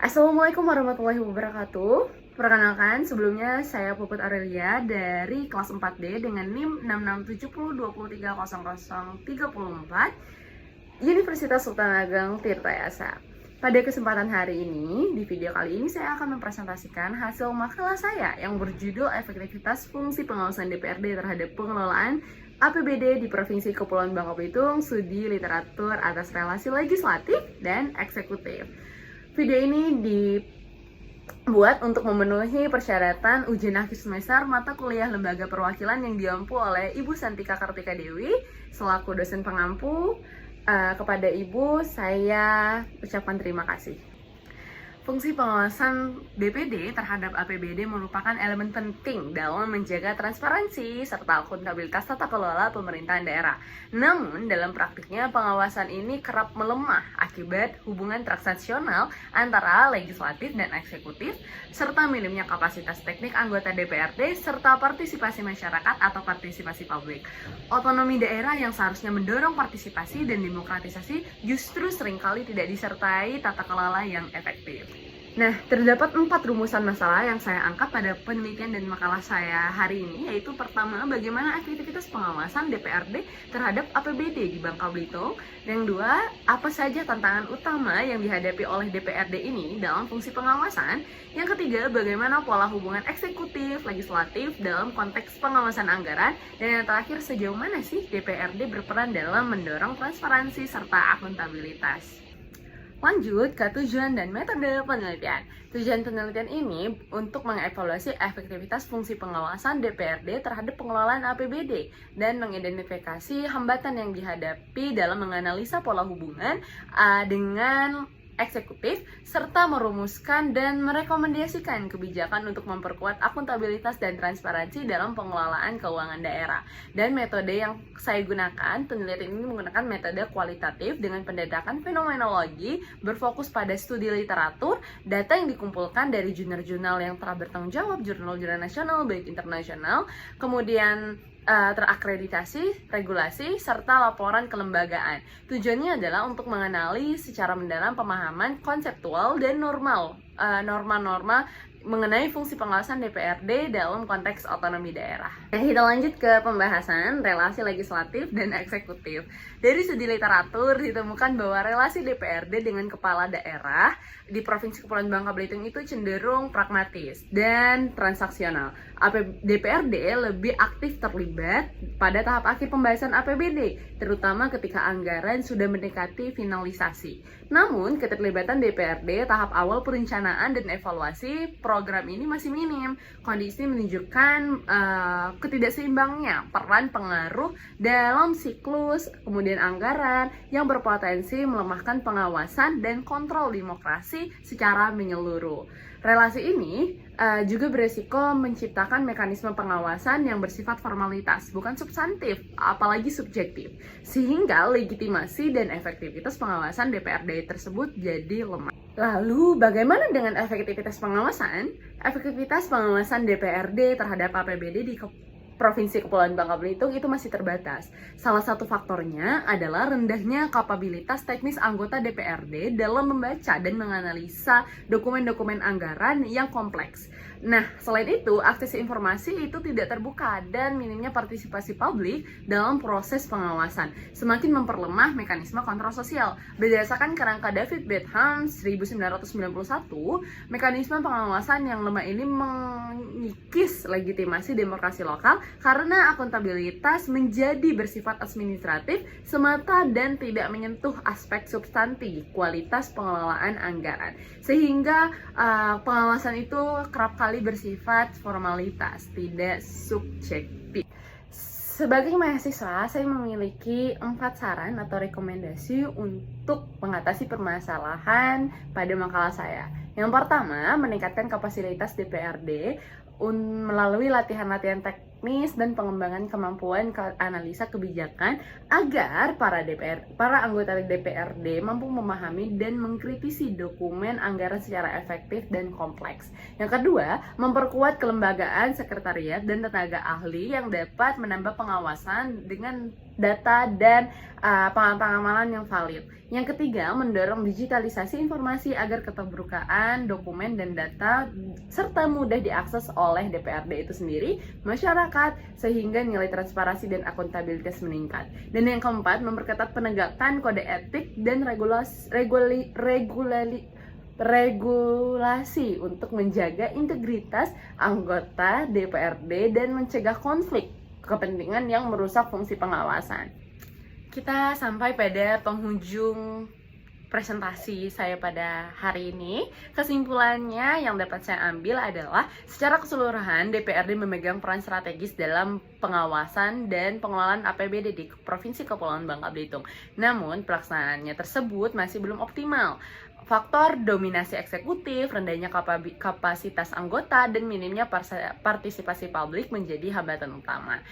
Assalamualaikum warahmatullahi wabarakatuh. Perkenalkan, sebelumnya saya Puput Aurelia dari kelas 4D dengan NIM 6670230034 Universitas Sultan Ageng Tirtayasa. Pada kesempatan hari ini, di video kali ini saya akan mempresentasikan hasil makalah saya yang berjudul Efektivitas Fungsi Pengawasan DPRD terhadap Pengelolaan APBD di Provinsi Kepulauan Bangka Belitung, Studi Literatur atas Relasi Legislatif dan Eksekutif. Video ini dibuat untuk memenuhi persyaratan ujian akhir semester mata kuliah lembaga perwakilan yang diampu oleh Ibu Santika Kartika Dewi selaku dosen pengampu. Kepada Ibu saya ucapkan terima kasih. Fungsi pengawasan DPD terhadap APBD merupakan elemen penting dalam menjaga transparansi serta akuntabilitas tata kelola pemerintahan daerah. Namun, dalam praktiknya pengawasan ini kerap melemah akibat hubungan transaksional antara legislatif dan eksekutif, serta minimnya kapasitas teknik anggota DPRD, serta partisipasi masyarakat atau partisipasi publik. Otonomi daerah yang seharusnya mendorong partisipasi dan demokratisasi justru seringkali tidak disertai tata kelola yang efektif. Nah, terdapat 4 rumusan masalah yang saya angkat pada penelitian dan makalah saya hari ini, yaitu pertama, bagaimana aktivitas pengawasan DPRD terhadap APBD di Bangka Belitung. Yang dua, apa saja tantangan utama yang dihadapi oleh DPRD ini dalam fungsi pengawasan. Yang ketiga, bagaimana pola hubungan eksekutif, legislatif dalam konteks pengawasan anggaran. Dan yang terakhir, sejauh mana sih DPRD berperan dalam mendorong transparansi serta akuntabilitas. Lanjut ke tujuan dan metode penelitian. Tujuan penelitian ini untuk mengevaluasi efektivitas fungsi pengawasan DPRD terhadap pengelolaan APBD dan mengidentifikasi hambatan yang dihadapi dalam menganalisa pola hubungan dengan eksekutif, serta merumuskan dan merekomendasikan kebijakan untuk memperkuat akuntabilitas dan transparansi dalam pengelolaan keuangan daerah. Dan metode yang saya gunakan, penelitian ini menggunakan metode kualitatif dengan pendekatan fenomenologi, berfokus pada studi literatur, data yang dikumpulkan dari jurnal-jurnal yang telah bertanggung jawab, jurnal-jurnal nasional, baik internasional, kemudian terakreditasi, regulasi, serta laporan kelembagaan. Tujuannya adalah untuk mengenali secara mendalam pemahaman konseptual dan norma-norma mengenai fungsi pengawasan DPRD dalam konteks otonomi daerah. Nah, kita lanjut ke pembahasan relasi legislatif dan eksekutif. Dari studi literatur ditemukan bahwa relasi DPRD dengan kepala daerah di Provinsi Kepulauan Bangka Belitung itu cenderung pragmatis dan transaksional. DPRD lebih aktif terlibat pada tahap akhir pembahasan APBD, terutama ketika anggaran sudah mendekati finalisasi. Namun, keterlibatan DPRD tahap awal perencanaan dan evaluasi program ini masih minim. Kondisi menunjukkan ketidakseimbangnya peran pengaruh dalam siklus kemudian anggaran yang berpotensi melemahkan pengawasan dan kontrol demokrasi secara menyeluruh. Relasi ini juga beresiko menciptakan mekanisme pengawasan yang bersifat formalitas, bukan substantif, apalagi subjektif, sehingga legitimasi dan efektivitas pengawasan DPRD tersebut jadi lemah. Lalu, bagaimana dengan efektivitas pengawasan? Efektivitas pengawasan DPRD terhadap APBD di Provinsi Kepulauan Bangka Belitung itu masih terbatas. Salah satu faktornya adalah rendahnya kapabilitas teknis anggota DPRD dalam membaca dan menganalisa dokumen-dokumen anggaran yang kompleks. Nah, selain itu, akses informasi itu tidak terbuka dan minimnya partisipasi publik dalam proses pengawasan semakin memperlemah mekanisme kontrol sosial. Berdasarkan kerangka David Betham 1991, mekanisme pengawasan yang lemah ini mengikis legitimasi demokrasi lokal karena akuntabilitas menjadi bersifat administratif semata dan tidak menyentuh aspek substansi kualitas pengelolaan anggaran, sehingga pengawasan itu kerap kali bersifat formalitas, tidak subjektif. Sebagai mahasiswa, saya memiliki 4 saran atau rekomendasi untuk mengatasi permasalahan pada makalah saya. Yang pertama, meningkatkan kapasitas DPRD melalui latihan-latihan teknis dan pengembangan kemampuan analisa kebijakan agar para anggota DPRD mampu memahami dan mengkritisi dokumen anggaran secara efektif dan kompleks. Yang kedua, memperkuat kelembagaan sekretariat dan tenaga ahli yang dapat menambah pengawasan dengan data dan pengamalan yang valid. Yang ketiga, mendorong digitalisasi informasi agar keterbukaan dokumen dan data serta mudah diakses oleh DPRD itu sendiri, masyarakat, sehingga nilai transparansi dan akuntabilitas meningkat. Dan yang keempat, memperketat penegakan kode etik dan regulasi untuk menjaga integritas anggota DPRD dan mencegah konflik kepentingan yang merusak fungsi pengawasan. Kita sampai pada penghujung presentasi saya pada hari ini. Kesimpulannya yang dapat saya ambil adalah secara keseluruhan DPRD memegang peran strategis dalam pengawasan dan pengelolaan APBD di Provinsi Kepulauan Bangka Belitung. Namun pelaksanaannya tersebut masih belum optimal. Faktor dominasi eksekutif, rendahnya kapasitas anggota, dan minimnya partisipasi publik menjadi hambatan utama.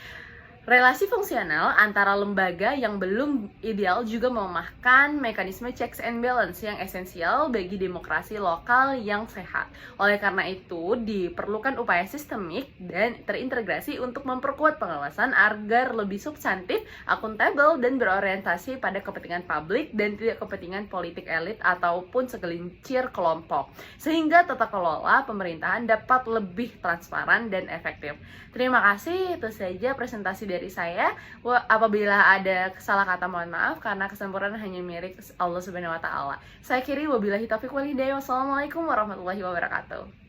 Relasi fungsional antara lembaga yang belum ideal juga melemahkan mekanisme checks and balance yang esensial bagi demokrasi lokal yang sehat. Oleh karena itu, diperlukan upaya sistemik dan terintegrasi untuk memperkuat pengawasan agar lebih substantif, akuntabel, dan berorientasi pada kepentingan publik dan tidak kepentingan politik elit ataupun segelincir kelompok. Sehingga tata kelola pemerintahan dapat lebih transparan dan efektif. Terima kasih, itu saja presentasi dari saya. Apabila ada salah kata mohon maaf karena kesempurnaan hanya milik Allah Subhanahu wa taala. Saya akhiri wabillahi taufiq wal hidayah. Wassalamualaikum warahmatullahi wabarakatuh.